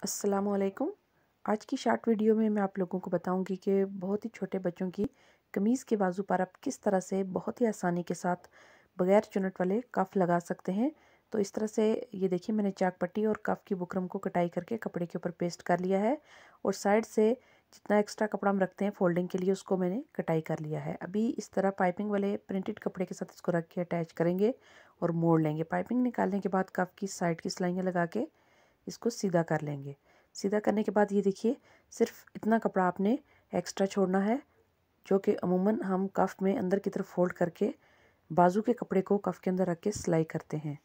अस्सलामुअलैकुम। आज की शॉर्ट वीडियो में मैं आप लोगों को बताऊंगी कि बहुत ही छोटे बच्चों की कमीज़ के बाजू पर आप किस तरह से बहुत ही आसानी के साथ बगैर चुनट वाले कफ लगा सकते हैं। तो इस तरह से ये देखिए, मैंने चाक पट्टी और कफ की बुकरम को कटाई करके कपड़े के ऊपर पेस्ट कर लिया है और साइड से जितना एक्स्ट्रा कपड़ा हम रखते हैं फोल्डिंग के लिए उसको मैंने कटाई कर लिया है। अभी इस तरह पाइपिंग वाले प्रिंटेड कपड़े के साथ इसको रख के अटैच करेंगे और मोड़ लेंगे। पाइपिंग निकालने के बाद कफ की साइड की सिलाइयाँ लगा के इसको सीधा कर लेंगे। सीधा करने के बाद ये देखिए, सिर्फ इतना कपड़ा आपने एक्स्ट्रा छोड़ना है जो कि अमूमन हम कफ में अंदर की तरफ फोल्ड करके बाजू के कपड़े को कफ के अंदर रख के सिलाई करते हैं।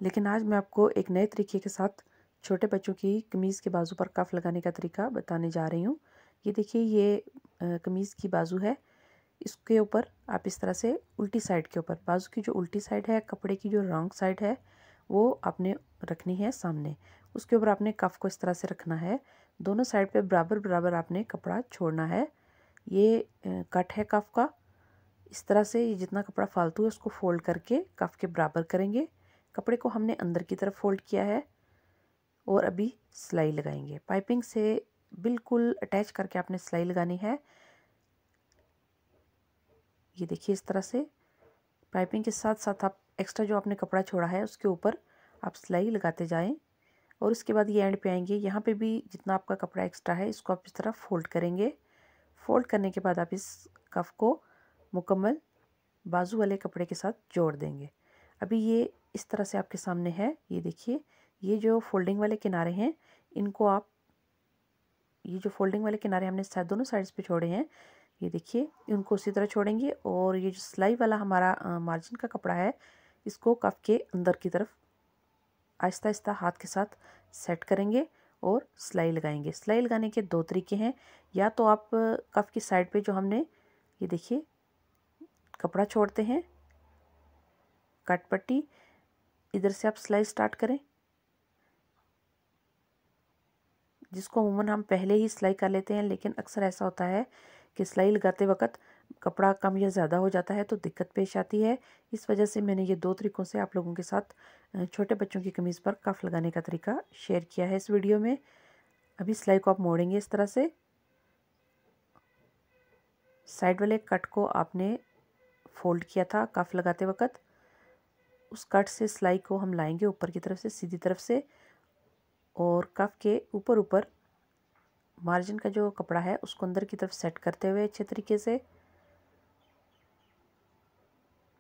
लेकिन आज मैं आपको एक नए तरीके के साथ छोटे बच्चों की कमीज़ के बाजू पर कफ लगाने का तरीका बताने जा रही हूँ। ये देखिए, ये कमीज़ की बाजू है। इसके ऊपर आप इस तरह से उल्टी साइड के ऊपर, बाजू की जो उल्टी साइड है, कपड़े की जो रॉन्ग साइड है वो आपने रखनी है सामने। उसके ऊपर आपने कफ को इस तरह से रखना है। दोनों साइड पे बराबर बराबर आपने कपड़ा छोड़ना है। ये कट है कफ का। इस तरह से ये जितना कपड़ा फालतू है उसको फोल्ड करके कफ के बराबर करेंगे। कपड़े को हमने अंदर की तरफ फोल्ड किया है और अभी सिलाई लगाएंगे। पाइपिंग से बिल्कुल अटैच करके आपने सिलाई लगानी है। ये देखिए, इस तरह से पाइपिंग के साथ साथ आप एक्स्ट्रा जो आपने कपड़ा छोड़ा है उसके ऊपर आप सिलाई लगाते जाएं और उसके बाद ये एंड पे आएंगे। यहाँ पे भी जितना आपका कपड़ा एक्स्ट्रा है इसको आप इस तरह फोल्ड करेंगे। फोल्ड करने के बाद आप इस कफ को मुकम्मल बाजू वाले कपड़े के साथ जोड़ देंगे। अभी ये इस तरह से आपके सामने है। ये देखिए, ये जो फोल्डिंग वाले किनारे हैं इनको आप, ये जो फोल्डिंग वाले किनारे हमने दोनों साइड्स पे छोड़े हैं, ये देखिए उनको उसी तरह छोड़ेंगे। और ये जो सिलाई वाला हमारा मार्जिन का कपड़ा है इसको कफ के अंदर की तरफ आहिस्ता आहिस्ता हाथ के साथ सेट करेंगे और सिलाई लगाएंगे। सिलाई लगाने के दो तरीके हैं। या तो आप कफ की साइड पे जो हमने, ये देखिए, कपड़ा छोड़ते हैं, कट पट्टी, इधर से आप सिलाई स्टार्ट करें, जिसको अमूमन हम पहले ही सिलाई कर लेते हैं। लेकिन अक्सर ऐसा होता है कि सिलाई लगाते वक्त कपड़ा कम या ज़्यादा हो जाता है तो दिक्कत पेश आती है। इस वजह से मैंने ये दो तरीक़ों से आप लोगों के साथ छोटे बच्चों की कमीज़ पर कफ लगाने का तरीका शेयर किया है इस वीडियो में। अभी सिलाई को आप मोड़ेंगे इस तरह से। साइड वाले कट को आपने फोल्ड किया था कफ लगाते वक्त, उस कट से सिलाई को हम लाएंगे ऊपर की तरफ से, सीधी तरफ से, और कफ के ऊपर ऊपर मार्जिन का जो कपड़ा है उसको अंदर की तरफ सेट करते हुए अच्छे तरीके से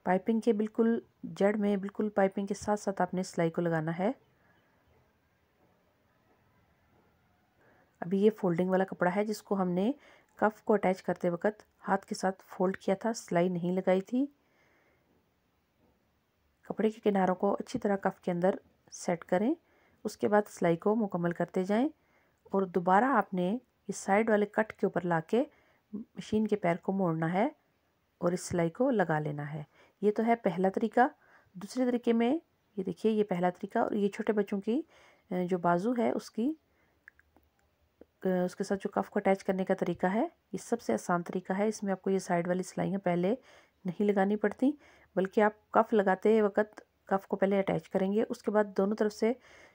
पाइपिंग के बिल्कुल जड़ में, बिल्कुल पाइपिंग के साथ साथ आपने सिलाई को लगाना है। अभी ये फोल्डिंग वाला कपड़ा है जिसको हमने कफ को अटैच करते वक्त हाथ के साथ फोल्ड किया था, सिलाई नहीं लगाई थी। कपड़े के किनारों को अच्छी तरह कफ के अंदर सेट करें। उसके बाद सिलाई को मुकम्मल करते जाएं और दोबारा आपने इस साइड वाले कट के ऊपर लाके मशीन के पैर को मोड़ना है और इस सिलाई को लगा लेना है। ये तो है पहला तरीका। दूसरे तरीके में, ये देखिए, ये पहला तरीका, और ये छोटे बच्चों की जो बाजू है उसके साथ जो कफ को अटैच करने का तरीका है, ये सबसे आसान तरीका है। इसमें आपको ये साइड वाली सिलाइयाँ पहले नहीं लगानी पड़ती, बल्कि आप कफ लगाते वक्त कफ को पहले अटैच करेंगे। उसके बाद दोनों तरफ से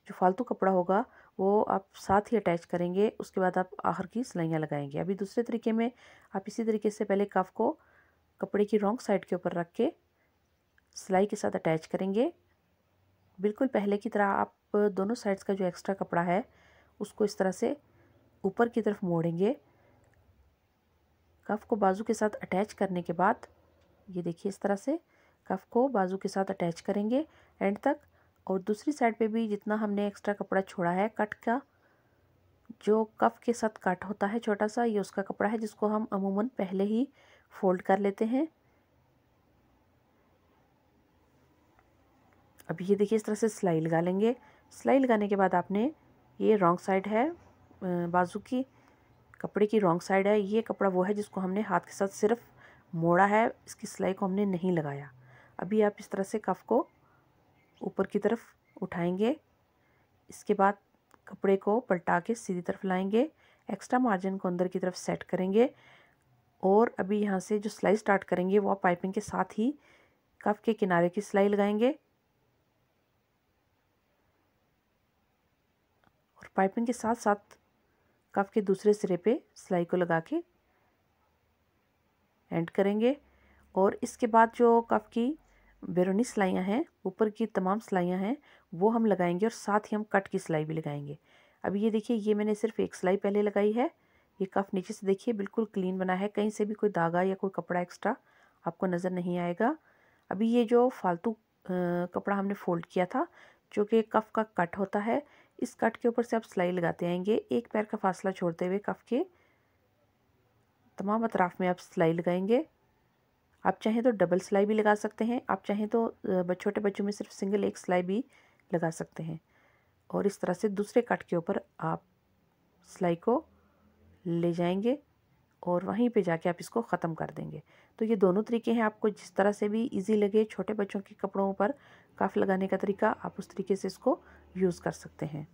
जो फालतू कपड़ा होगा वो आप साथ ही अटैच करेंगे। उसके बाद आप आखिर की सिलाइयाँ लगाएंगे। अभी दूसरे तरीके में आप इसी तरीके से पहले कफ को कपड़े की रॉन्ग साइड के ऊपर रख के सिलाई के साथ अटैच करेंगे। बिल्कुल पहले की तरह आप दोनों साइड्स का जो एक्स्ट्रा कपड़ा है उसको इस तरह से ऊपर की तरफ मोड़ेंगे। कफ को बाजू के साथ अटैच करने के बाद, ये देखिए, इस तरह से कफ को बाजू के साथ अटैच करेंगे एंड तक। और दूसरी साइड पे भी जितना हमने एक्स्ट्रा कपड़ा छोड़ा है कट का, जो कफ के साथ कट होता है छोटा सा, ये उसका कपड़ा है जिसको हम अमूमन पहले ही फोल्ड कर लेते हैं। अभी ये देखिए, इस तरह से सिलाई लगा लेंगे। सिलाई लगाने के बाद आपने, ये रॉन्ग साइड है बाजू की, कपड़े की रॉन्ग साइड है। ये कपड़ा वो है जिसको हमने हाथ के साथ सिर्फ मोड़ा है, इसकी सिलाई को हमने नहीं लगाया। अभी आप इस तरह से कफ को ऊपर की तरफ उठाएंगे। इसके बाद कपड़े को पलटा के सीधी तरफ लाएंगे, एक्स्ट्रा मार्जिन को अंदर की तरफ सेट करेंगे और अभी यहाँ से जो सिलाई स्टार्ट करेंगे वो आप पाइपिंग के साथ ही कफ के किनारे की सिलाई लगाएंगे और पाइपिंग के साथ साथ कफ के दूसरे सिरे पे सिलाई को लगा के एंड करेंगे। और इसके बाद जो कफ की बैरूनी सिलाइयाँ हैं, ऊपर की तमाम सिलाइयाँ हैं, वो हम लगाएंगे और साथ ही हम कट की सिलाई भी लगाएंगे। अभी ये देखिए, ये मैंने सिर्फ एक सिलाई पहले लगाई है। ये कफ नीचे से देखिए बिल्कुल क्लीन बना है, कहीं से भी कोई धागा या कोई कपड़ा एक्स्ट्रा आपको नज़र नहीं आएगा। अभी ये जो फालतू कपड़ा हमने फोल्ड किया था, जो कि कफ का कट होता है, इस कट के ऊपर से आप सिलाई लगाते आएंगे, एक पैर का फासला छोड़ते हुए कफ के तमाम अतराफ में आप सिलाई लगाएंगे। आप चाहें तो डबल सिलाई भी लगा सकते हैं, आप चाहें तो छोटे बच्चों में सिर्फ सिंगल एक सिलाई भी लगा सकते हैं। और इस तरह से दूसरे कट के ऊपर आप सिलाई को ले जाएंगे और वहीं पे जाके आप इसको ख़त्म कर देंगे। तो ये दोनों तरीके हैं, आपको जिस तरह से भी इजी लगे छोटे बच्चों के कपड़ों पर कफ लगाने का तरीका, आप उस तरीके से इसको यूज़ कर सकते हैं।